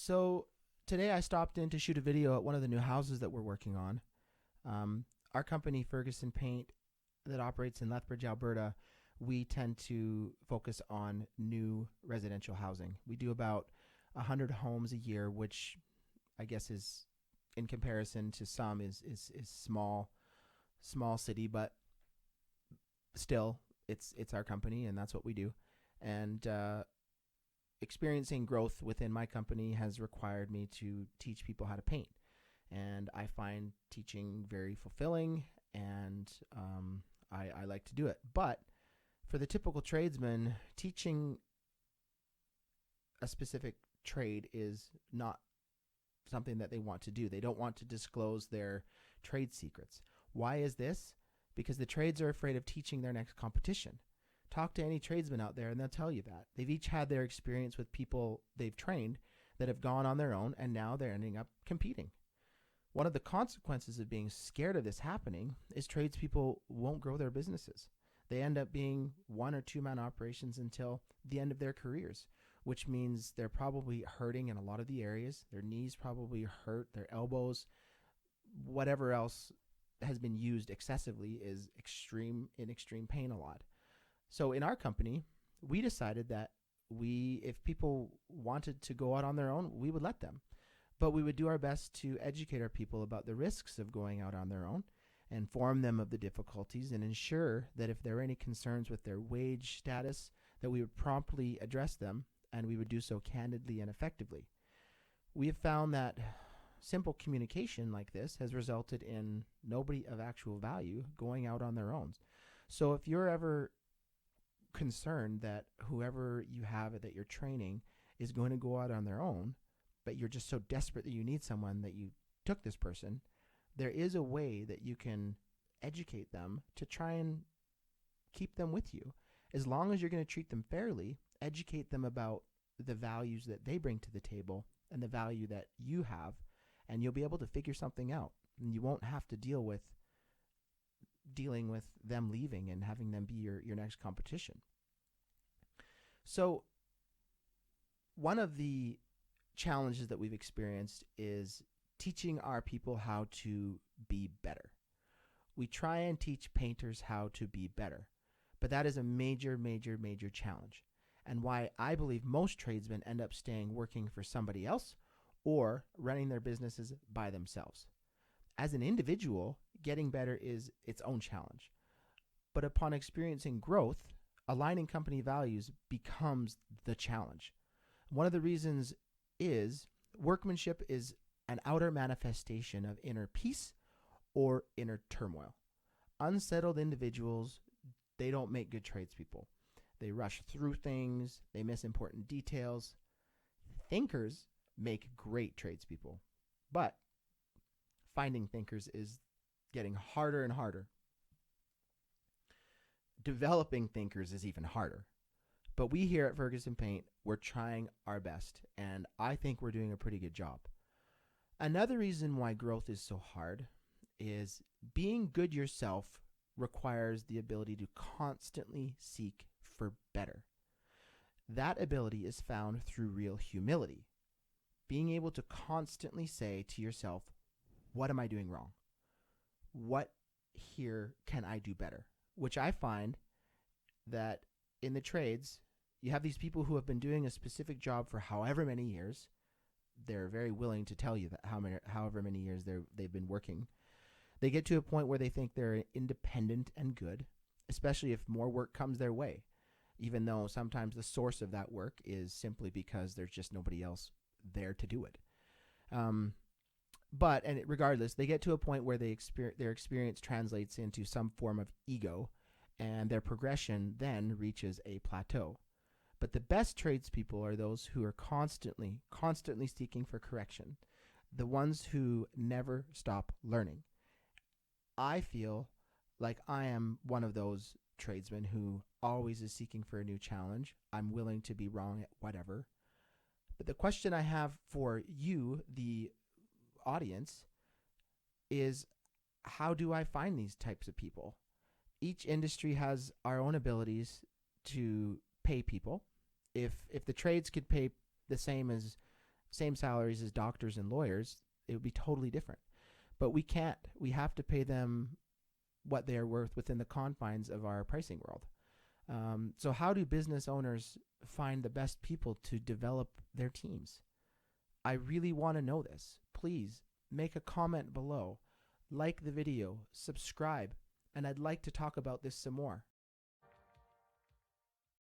So today I stopped in to shoot a video at one of the new houses that we're working on. Our company, Ferguson Paint, that operates in Lethbridge, Alberta, we tend to focus on new residential housing. We do about 100 homes a year, which I guess is, in comparison to some, is small city, but still, it's our company, and that's what we do. And experiencing growth within my company has required me to teach people how to paint. And I find teaching very fulfilling, and I like to do it. But for the typical tradesman, teaching a specific trade is not something that they want to do. They don't want to disclose their trade secrets. Why is this? Because the trades are afraid of teaching their next competition. Talk to any tradesman out there and they'll tell you that. They've each had their experience with people they've trained that have gone on their own, and now they're ending up competing. One of the consequences of being scared of this happening is tradespeople won't grow their businesses. They end up being 1 or 2 man operations until the end of their careers, which means they're probably hurting in a lot of the areas. Their knees probably hurt, their elbows, whatever else has been used excessively is in extreme pain a lot. So in our company, we decided that if people wanted to go out on their own, we would let them. But we would do our best to educate our people about the risks of going out on their own, inform them of the difficulties, and ensure that if there are any concerns with their wage status, that we would promptly address them, and we would do so candidly and effectively. We have found that simple communication like this has resulted in nobody of actual value going out on their own. So if you're ever concerned that whoever you have that you're training is going to go out on their own, but you're just so desperate that you need someone that you took this person, there is a way that you can educate them to try and keep them with you. As long as you're going to treat them fairly, educate them about the values that they bring to the table and the value that you have, and you'll be able to figure something out. And you won't have to dealing with them leaving and having them be your next competition. So one of the challenges that we've experienced is teaching our people how to be better. We try and teach painters how to be better, but that is a major, major, major challenge, and why I believe most tradesmen end up staying working for somebody else or running their businesses by themselves. As an individual, getting better is its own challenge, but upon experiencing growth, aligning company values becomes the challenge. One of the reasons is workmanship is an outer manifestation of inner peace or inner turmoil. Unsettled individuals, they don't make good tradespeople. They rush through things, they miss important details. Thinkers make great tradespeople, but finding thinkers is getting harder and harder. Developing thinkers is even harder. But we here at Ferguson Paint, we're trying our best, and I think we're doing a pretty good job. Another reason why growth is so hard is being good yourself requires the ability to constantly seek for better. That ability is found through real humility. Being able to constantly say to yourself, what am I doing wrong? What here can I do better? Which I find that in the trades, you have these people who have been doing a specific job for however many years. They're very willing to tell you that however many years they've been working. They get to a point where they think they're independent and good, especially if more work comes their way, even though sometimes the source of that work is simply because there's just nobody else there to do it. But regardless, they get to a point where their experience translates into some form of ego, and their progression then reaches a plateau. But the best tradespeople are those who are constantly seeking for correction, the ones who never stop learning. I feel like I am one of those tradesmen who always is seeking for a new challenge. I'm willing to be wrong at whatever. But the question I have for you, the audience, is how do I find these types of people? Each industry has our own abilities to pay people. If the trades could pay the same as same salaries as doctors and lawyers, it would be totally different. But we can't. We have to pay them what they are worth within the confines of our pricing world. So how do business owners find the best people to develop their teams? I really want to know this. Please make a comment below, like the video, subscribe, and I'd like to talk about this some more.